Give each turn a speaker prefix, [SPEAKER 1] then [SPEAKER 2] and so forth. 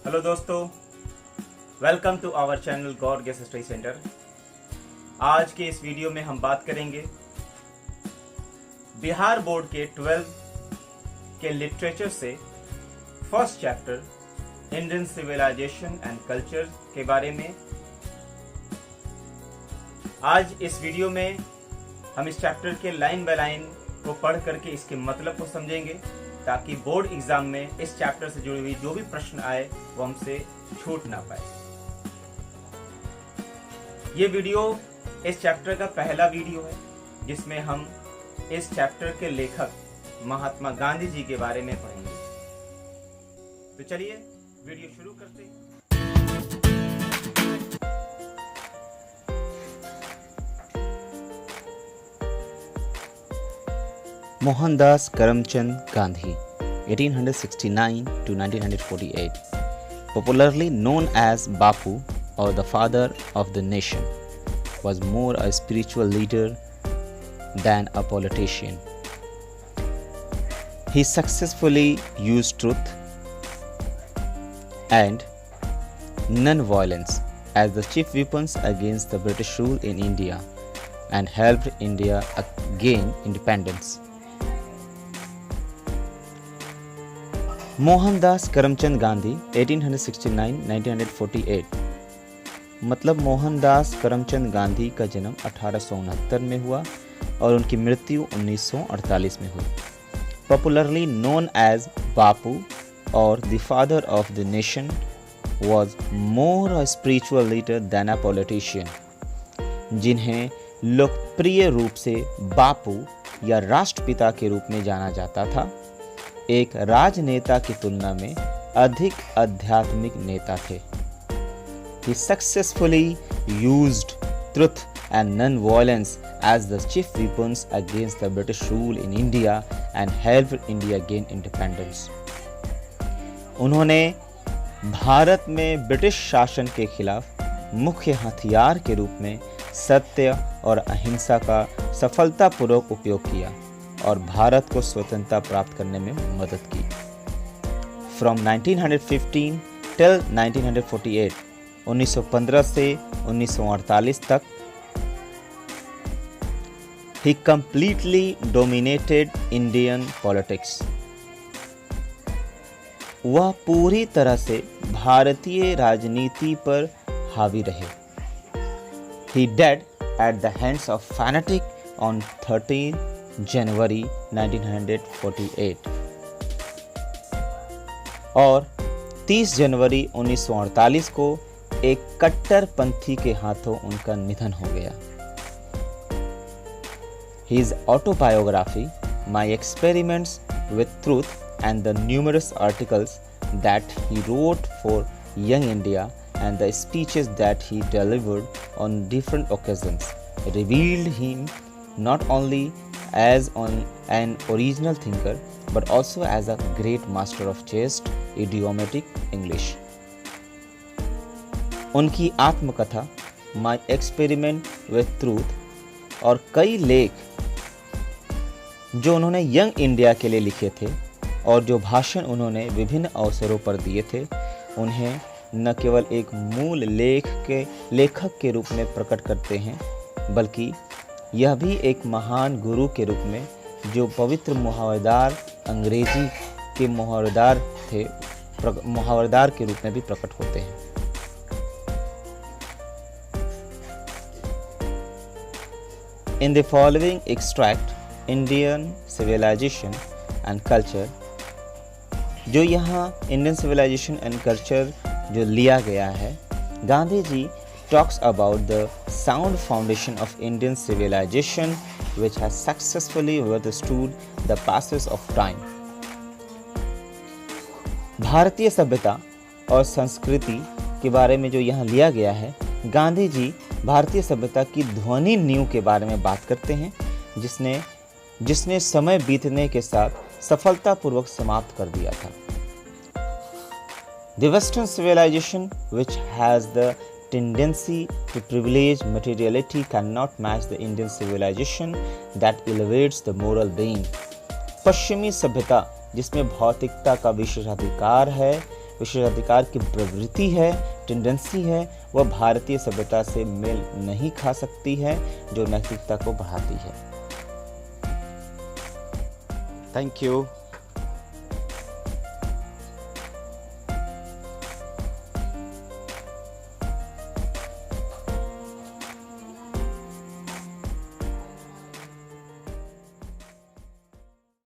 [SPEAKER 1] Hello दोस्तों, welcome to our channel God guess study centre. आज के इस वीडियो में हम बात करेंगे बिहार बोर्ड के 12 के लिटरेचर से first chapter Indian civilisation and culture के बारे में। आज इस वीडियो में हम इस चैप्टर के लाइन बाय लाइन को पढ़ करके इसके मतलब को समझेंगे, ताकि बोर्ड एग्जाम में इस चैप्टर से जुड़ी हुई जो भी प्रश्न आए वो हमसे छूट ना पाए। ये वीडियो इस चैप्टर का पहला वीडियो है जिसमें हम इस चैप्टर के लेखक महात्मा गांधी जी के बारे में पढ़ेंगे। तो चलिए वीडियो शुरू करते हैं।
[SPEAKER 2] Mohandas Karamchand Gandhi, 1869 to 1948, popularly known as Bapu or the father of the nation, was more a spiritual leader than a politician. He successfully used truth and non-violence as the chief weapons against the British rule in India and helped India gain independence. Mohandas Karamchand Gandhi 1869-1948 मतलब मोहनदास करमचंद गांधी का जन्म 1869 में हुआ और उनकी मृत्यु 1948 में हुई। Popularly known as Bapu or the father of the nation, was more a spiritual leader than a politician. जिन्हें लोकप्रिय रूप से बापू या राष्ट्रपिता के रूप में जाना जाता था, एक राजनेता की तुलना में अधिक आध्यात्मिक नेता थे। He successfully used truth and non-violence as the chief weapons against the British rule in India and helped India gain independence. उन्होंने भारत में ब्रिटिश शासन के खिलाफ मुख्य हथियार के रूप में सत्य और अहिंसा का सफलतापूर्वक उपयोग किया और भारत को स्वतंत्रता प्राप्त करने में मदद की। From 1915 till 1948, 1915 से 1948 तक, he completely dominated Indian politics. वह पूरी तरह से भारतीय राजनीति पर हावी रहे। He died at the hands of fanatic on 13 जनवरी 1948 और 30 जनवरी 1948 को एक कट्टरपंथी के हाथों उनका निधन हो गया। His autobiography, My Experiments with Truth, and the numerous articles that he wrote for Young India and the speeches that he delivered on different occasions revealed him not only as an original thinker but also as a great master of chaste idiomatic English. उनकी आत्मकथा My Experiment with Truth और कई लेख जो उन्होंने young India के लिए लिखे थे और जो भाषण उन्होंने विभिन्न अवसरों पर दिए थे, उन्हें न केवल एक मूल लेखक के रूप में प्रकट करते हैं, बल्कि यह भी एक महान गुरु के रूप में जो पवित्र मुहावरदार अंग्रेजी के मुहावरदार के रूप में भी प्रकट होते हैं। In the following extract, Indian civilization and culture, जो यहाँ इंडियन सिविलाइजेशन एंड कल्चर जो लिया गया है, Gandhi ji talks about the sound foundation of Indian civilization which has successfully withstood the passage of time. भारतीय सभ्यता और संस्कृति के बारे में जो यहाँ लिया गया है, गांधी जी भारतीय सभ्यता की ध्वनि नींव के बारे में बात करते हैं, जिसने समय बीतने के साथ सफलतापूर्वक समाप्त कर दिया था। The Western civilization, which has the tendency to privilege materiality, cannot match the Indian civilization that elevates the moral being. पश्चिमी सभ्यता जिसमें भौतिकता का विशेषाधिकार है, विशेषाधिकार की प्रवृत्ति है, टेंडेंसी है, वह भारतीय सभ्यता से मेल नहीं खा सकती है, जो नैतिकता को बढ़ाती है। Thank you.